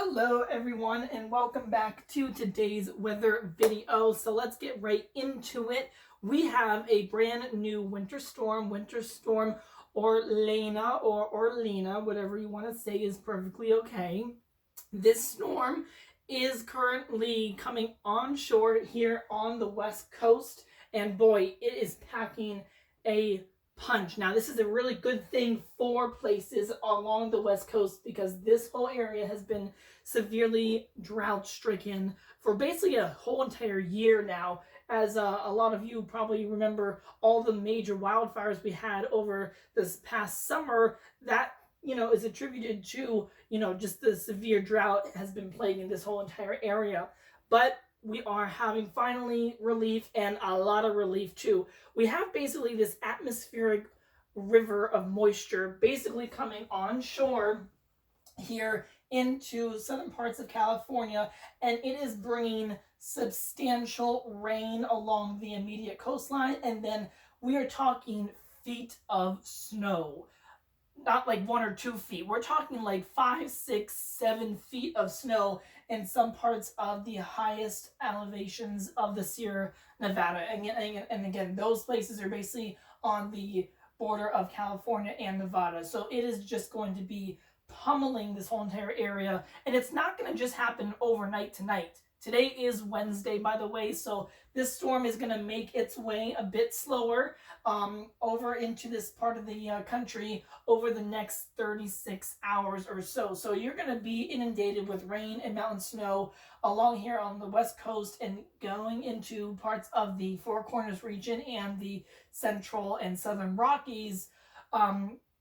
Hello everyone and welcome back to today's weather video. So let's get right into it. We have a brand new winter storm Orlena or Orlena, whatever you want to say is perfectly okay. This storm is currently coming onshore here on the west coast, and boy, it is packing a punch. Now, this is a really good thing for places along the west coast because this whole area has been severely drought stricken for basically a whole entire year now. As a lot of you probably remember all the major wildfires we had over this past summer, that is attributed to just the severe drought has been plaguing this whole entire area. But we are having finally relief, and a lot of relief too. We have basically this atmospheric river of moisture basically coming onshore here into southern parts of California, and it is bringing substantial rain along the immediate coastline, and then we are talking feet of snow. Not like 1 or 2 feet. We're talking like 5, 6, 7 feet of snow in some parts of the highest elevations of the Sierra Nevada. And again, those places are basically on the border of California and Nevada. So it is just going to be pummeling this whole entire area. And it's not going to just happen overnight tonight. Today is Wednesday, by the way, so this storm is going to make its way a bit slower over into this part of the country over the next 36 hours or so. So you're going to be inundated with rain and mountain snow along here on the west coast and going into parts of the Four Corners region and the central and southern Rockies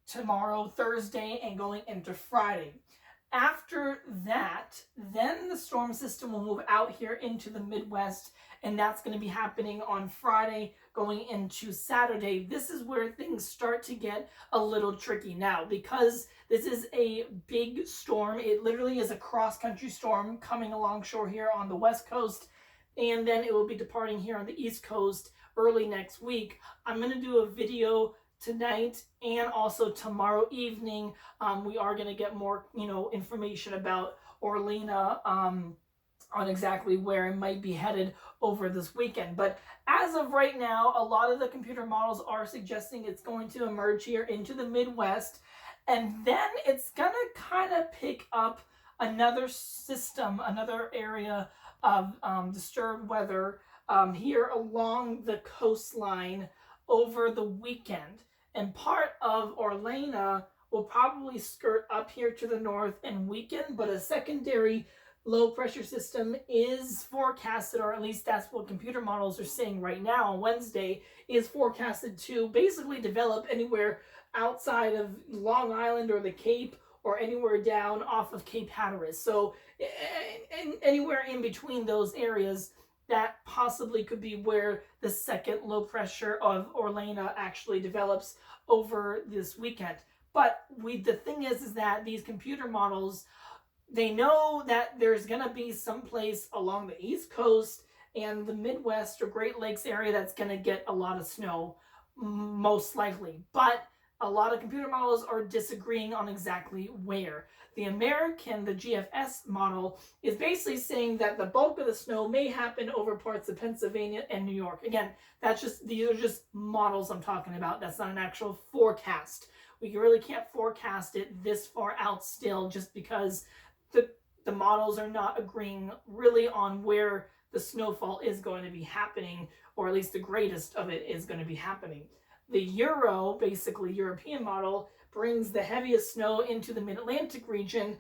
tomorrow, Thursday, and going into Friday. After that, then the storm system will move out here into the Midwest, and that's going to be happening on Friday going into Saturday. This is where things start to get a little tricky now because this is a big storm. It literally is a cross-country storm coming along shore here on the West Coast, and then it will be departing here on the East Coast early next week. I'm going to do a video tonight and also tomorrow evening. We are going to get more information about Orlena on exactly where it might be headed over this weekend. But as of right now, a lot of the computer models are suggesting it's going to emerge here into the Midwest, and then it's going to kind of pick up another system, another area of disturbed weather here along the coastline over the weekend. And part of Orlena will probably skirt up here to the north and weaken, but a secondary low pressure system is forecasted, or at least that's what computer models are saying right now on Wednesday, is forecasted to basically develop anywhere outside of Long Island or the Cape, or anywhere down off of Cape Hatteras. So anywhere in between those areas, that possibly could be where the second low pressure of Orlena actually develops over this weekend. But the thing is that these computer models, they know that there's going to be some place along the East Coast and the Midwest or Great Lakes area that's going to get a lot of snow, most likely. But a lot of computer models are disagreeing on exactly where. The GFS model, is basically saying that the bulk of the snow may happen over parts of Pennsylvania and New York. Again, these are just models I'm talking about. That's not an actual forecast. We really can't forecast it this far out still, just because the models are not agreeing really on where the snowfall is going to be happening, or at least the greatest of it is going to be happening. The basically European model, brings the heaviest snow into the mid-Atlantic region,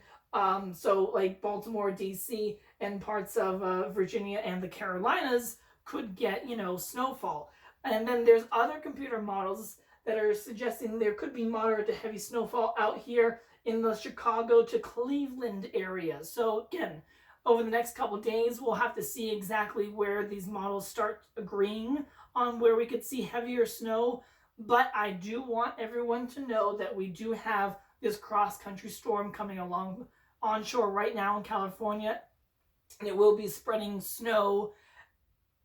so like Baltimore, D.C., and parts of Virginia and the Carolinas could get, snowfall. And then there's other computer models that are suggesting there could be moderate to heavy snowfall out here in the Chicago to Cleveland area. So again, over the next couple of days, we'll have to see exactly where these models start agreeing on where we could see heavier snow. But I do want everyone to know that we do have this cross-country storm coming along onshore right now in California. And it will be spreading snow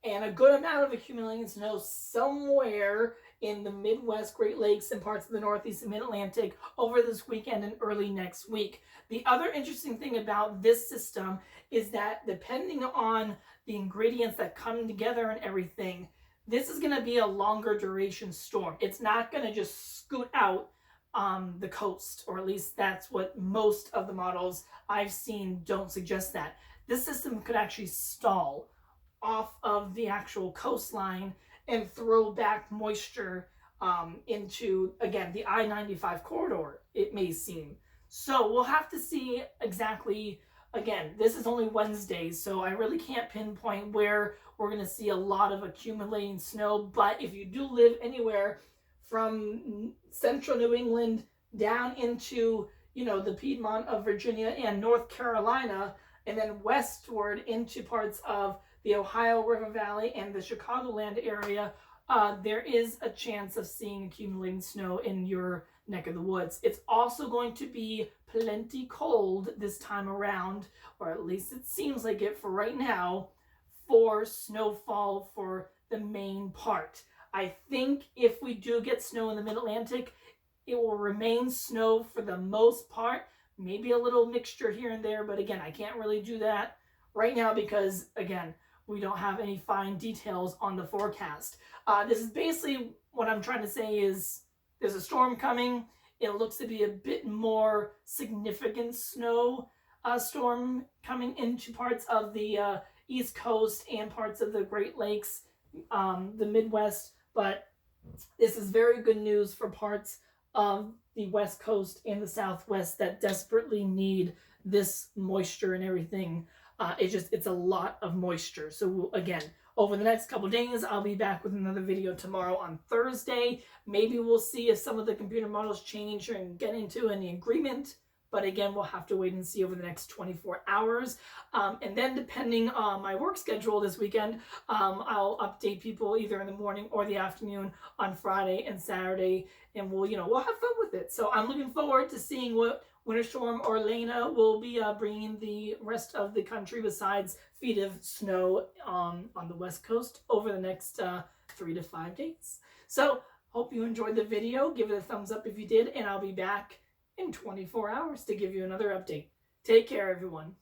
and a good amount of accumulating snow somewhere in the Midwest, Great Lakes, and parts of the Northeast and Mid-Atlantic over this weekend and early next week. The other interesting thing about this system is that depending on the ingredients that come together and everything, this is going to be a longer duration storm. It's not going to just scoot out the coast, or at least that's what most of the models I've seen don't suggest that. This system could actually stall off of the actual coastline and throw back moisture into, again, the I-95 corridor, it may seem. So we'll have to see exactly. Again, this is only Wednesday, so I really can't pinpoint where we're going to see a lot of accumulating snow. But if you do live anywhere from central New England down into, the Piedmont of Virginia and North Carolina, and then westward into parts of the Ohio River Valley and the Chicagoland area, there is a chance of seeing accumulating snow in your neck of the woods. It's also going to be plenty cold this time around, or at least it seems like it for right now, for snowfall for the main part. I think if we do get snow in the Mid-Atlantic, it will remain snow for the most part. Maybe a little mixture here and there, but again, I can't really do that right now because, again, we don't have any fine details on the forecast. This is basically what I'm trying to say is there's a storm coming. It looks to be a bit more significant snow storm coming into parts of the East Coast and parts of the Great Lakes, the Midwest. But this is very good news for parts of the West Coast and the Southwest that desperately need this moisture and everything. It's a lot of moisture. So again, over the next couple days, I'll be back with another video tomorrow on Thursday. Maybe we'll see if some of the computer models change and get into any agreement. But again, we'll have to wait and see over the next 24 hours. And then depending on my work schedule this weekend, I'll update people either in the morning or the afternoon on Friday and Saturday. And we'll have fun with it. So I'm looking forward to seeing what Winter Storm Orlena will be bringing the rest of the country besides feet of snow on the West Coast over the next 3 to 5 days. So hope you enjoyed the video. Give it a thumbs up if you did, and I'll be back in 24 hours to give you another update. Take care, everyone.